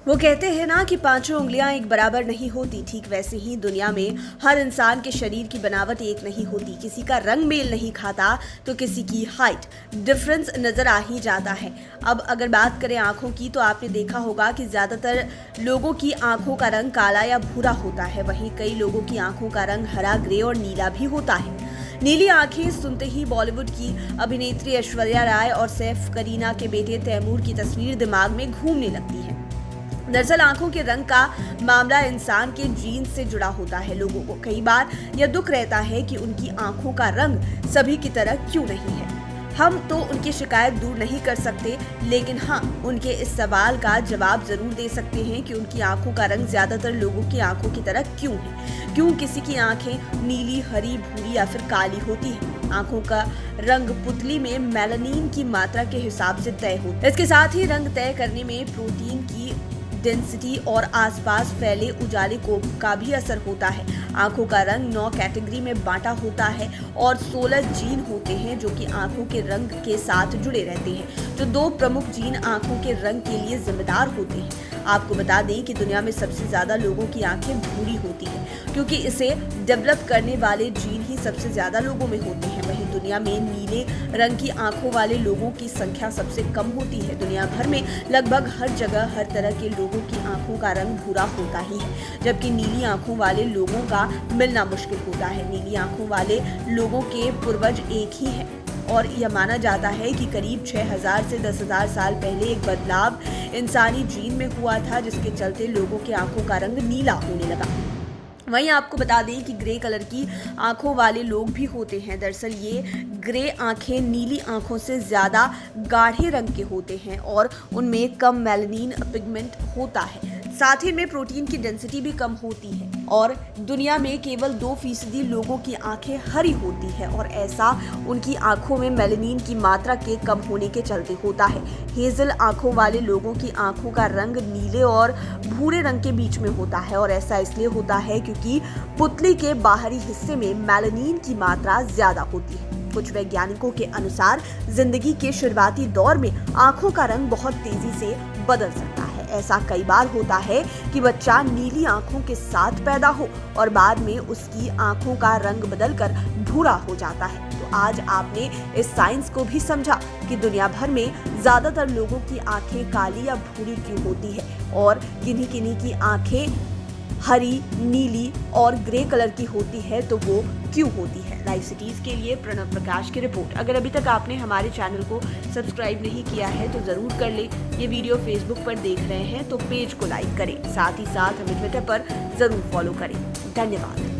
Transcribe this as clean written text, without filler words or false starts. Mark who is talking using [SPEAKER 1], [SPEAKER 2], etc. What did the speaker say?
[SPEAKER 1] वो कहते हैं ना कि पांचों उंगलियां एक बराबर नहीं होती। ठीक वैसे ही दुनिया में हर इंसान के शरीर की बनावट एक नहीं होती। किसी का रंग मेल नहीं खाता तो किसी की हाइट डिफरेंस नजर आ ही जाता है। अब अगर बात करें आंखों की, तो आपने देखा होगा कि ज्यादातर लोगों की आंखों का रंग काला या भूरा होता है। वहीं कई लोगों की आंखों का रंग हरा, ग्रे और नीला भी होता है। नीली आंखें सुनते ही बॉलीवुड की अभिनेत्री ऐश्वर्या राय और सैफ करीना के बेटे तैमूर की तस्वीर दिमाग में घूमने लगती है। दरअसल आंखों के रंग का मामला इंसान के जीन से जुड़ा होता है। लोगों को कई बार यह दुख रहता है कि उनकी आंखों का रंग सभी की तरह क्यों नहीं है। हम तो उनकी शिकायत दूर नहीं कर सकते, लेकिन हाँ, उनके इस सवाल का जवाब जरूर दे सकते हैं कि उनकी आंखों का रंग ज्यादातर लोगों की आंखों की तरह क्यों है। क्यों किसी की आंखें नीली, हरी, भूरी या फिर काली होती है। आंखों का रंग पुतली में मेलानिन की मात्रा के हिसाब से तय होता है। इसके साथ ही रंग तय करने में प्रोटीन की डेंसिटी और आसपास फैले उजाले का भी असर होता है। आंखों का रंग 9 कैटेगरी में बांटा होता है और 16 जीन होते हैं जो कि आंखों के रंग के साथ जुड़े रहते हैं। जो 2 प्रमुख जीन आंखों के रंग के लिए जिम्मेदार होते हैं। आपको बता दें कि दुनिया में सबसे ज्यादा लोगों की आंखें भूरी होती है, क्योंकि इसे डेवलप करने वाले जीन ही सबसे ज्यादा लोगों में होते हैं। वहीं दुनिया में नीले रंग की आंखों वाले लोगों की संख्या सबसे कम होती है। दुनिया भर में लगभग हर जगह हर तरह के लोगों की आंखों का रंग भूरा होता ही है, जबकि नीली आंखों वाले लोगों का मिलना मुश्किल होता है। नीली आंखों वाले लोगों के पूर्वज एक ही है और यह माना जाता है कि करीब 6000 से 10,000 साल पहले एक बदलाव इंसानी जीन में हुआ था, जिसके चलते लोगों की आंखों का रंग नीला होने लगा। वहीं आपको बता दें कि ग्रे कलर की आंखों वाले लोग भी होते हैं। दरअसल ये ग्रे आंखें नीली आंखों से ज्यादा गाढ़े रंग के होते हैं और उनमें कम मेलानिन पिगमेंट होता है। साथ ही में प्रोटीन की डेंसिटी भी कम होती है और दुनिया में केवल 2% लोगों की आंखें हरी होती है और ऐसा उनकी आंखों में मेलानिन की मात्रा के कम होने के चलते होता है। हेजल आंखों वाले लोगों की आंखों का रंग नीले और भूरे रंग के बीच में होता है और ऐसा इसलिए होता है क्योंकि पुतली के बाहरी हिस्से में मेलानिन की मात्रा ज्यादा होती है। कुछ वैज्ञानिकों के अनुसार जिंदगी के शुरुआती दौर में आंखों का रंग बहुत तेजी से बदल सकता है। ऐसा कई बार होता है कि बच्चा नीली आंखों के साथ पैदा हो और बाद में उसकी आंखों का रंग बदलकर भूरा हो जाता है। तो आज आपने इस साइंस को भी समझा कि दुनिया भर में ज्यादातर लोगों की आंखें काली या भूरी क्यों होती है और किन्हीं की आंखें हरी, नीली और ग्रे कलर की होती है, तो वो क्यों होती है। लाइव सिटीज के लिए प्रणव प्रकाश की रिपोर्ट। अगर अभी तक आपने हमारे चैनल को सब्सक्राइब नहीं किया है तो जरूर कर ले। ये वीडियो फेसबुक पर देख रहे हैं तो पेज को लाइक करें, साथ ही साथ हमें ट्विटर पर जरूर फॉलो करें। धन्यवाद।